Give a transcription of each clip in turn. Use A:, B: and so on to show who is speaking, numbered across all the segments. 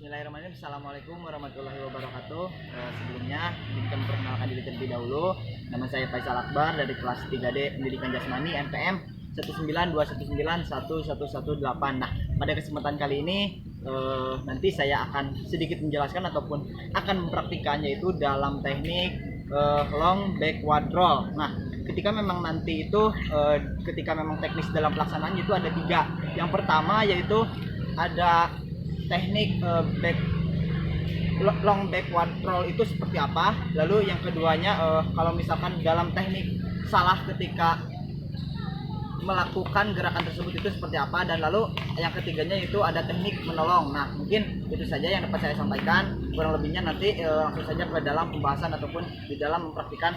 A: Bismillahirrahmanirrahim. Assalamualaikum warahmatullahi wabarakatuh. Sebelumnya ingin memperkenalkan diri terlebih dahulu. Nama saya Faisal Akbar dari kelas 3D Pendidikan Jasmani MPM 192191118. Nah, pada kesempatan kali ini nanti saya akan sedikit menjelaskan ataupun akan mempraktikannya itu dalam teknik long backward roll. Nah, ketika memang nanti itu ketika memang teknis dalam pelaksanaannya itu ada tiga. Yang pertama yaitu ada teknik long backward roll itu seperti apa. Lalu yang keduanya kalau misalkan dalam teknik salah ketika melakukan gerakan tersebut itu seperti apa. Dan lalu yang ketiganya itu ada teknik menolong. Nah, mungkin itu saja yang dapat saya sampaikan. Kurang lebihnya nanti langsung saja ke dalam pembahasan ataupun di dalam mempraktikkan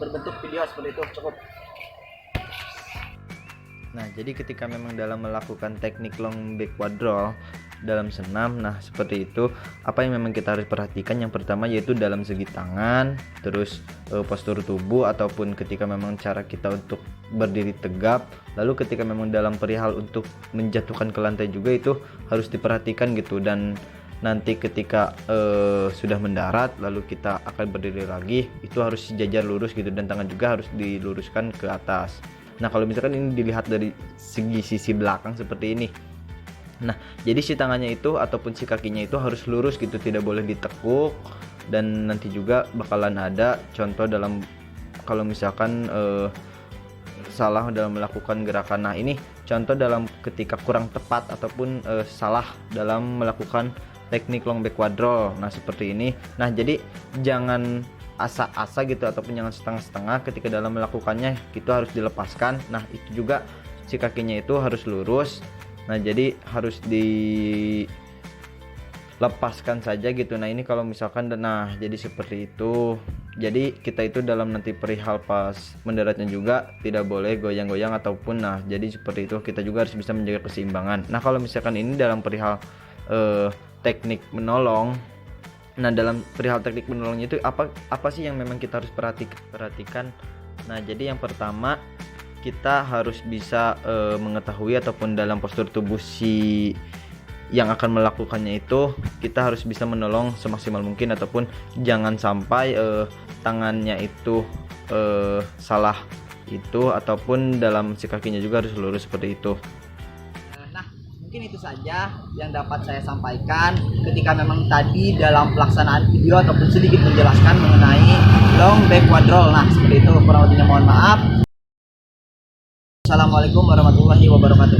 A: berbentuk video seperti itu. Cukup.
B: Nah, jadi ketika memang dalam melakukan teknik long backward roll dalam senam, nah seperti itu, apa yang memang kita harus perhatikan? Yang pertama yaitu dalam segi tangan, terus postur tubuh, ataupun ketika memang cara kita untuk berdiri tegap. Lalu ketika memang dalam perihal untuk menjatuhkan ke lantai juga itu harus diperhatikan gitu. Dan nanti ketika sudah mendarat lalu kita akan berdiri lagi, itu harus sejajar lurus gitu, dan tangan juga harus diluruskan ke atas. Nah, kalau misalkan ini dilihat dari sisi belakang seperti ini. Nah, jadi si tangannya itu ataupun si kakinya itu harus lurus gitu, tidak boleh ditekuk. Dan nanti juga bakalan ada contoh dalam kalau misalkan salah dalam melakukan gerakan. Nah, ini contoh dalam ketika kurang tepat ataupun salah dalam melakukan teknik long backward roll. Nah, seperti ini. Nah, jadi jangan asa-asa gitu ataupun jangan setengah-setengah ketika dalam melakukannya, itu harus dilepaskan. Nah, itu juga si kakinya itu harus lurus. Nah, jadi harus dilepaskan saja gitu. Nah, ini kalau misalkan, nah jadi seperti itu. Jadi kita itu dalam nanti perihal pas mendaratnya juga tidak boleh goyang-goyang ataupun, nah jadi seperti itu, kita juga harus bisa menjaga keseimbangan. Nah, kalau misalkan ini dalam perihal teknik menolong. Nah, dalam perihal teknik menolongnya itu apa sih yang memang kita harus perhatikan? Nah, jadi yang pertama kita harus bisa mengetahui ataupun dalam postur tubuh si yang akan melakukannya itu kita harus bisa menolong semaksimal mungkin, ataupun jangan sampai tangannya itu salah itu, ataupun dalam si kakinya juga harus lurus seperti itu.
A: Mungkin itu saja yang dapat saya sampaikan ketika memang tadi dalam pelaksanaan video ataupun sedikit menjelaskan mengenai long backward roll. Nah, seperti itu, kurang lebihnya mohon maaf. Assalamualaikum warahmatullahi wabarakatuh.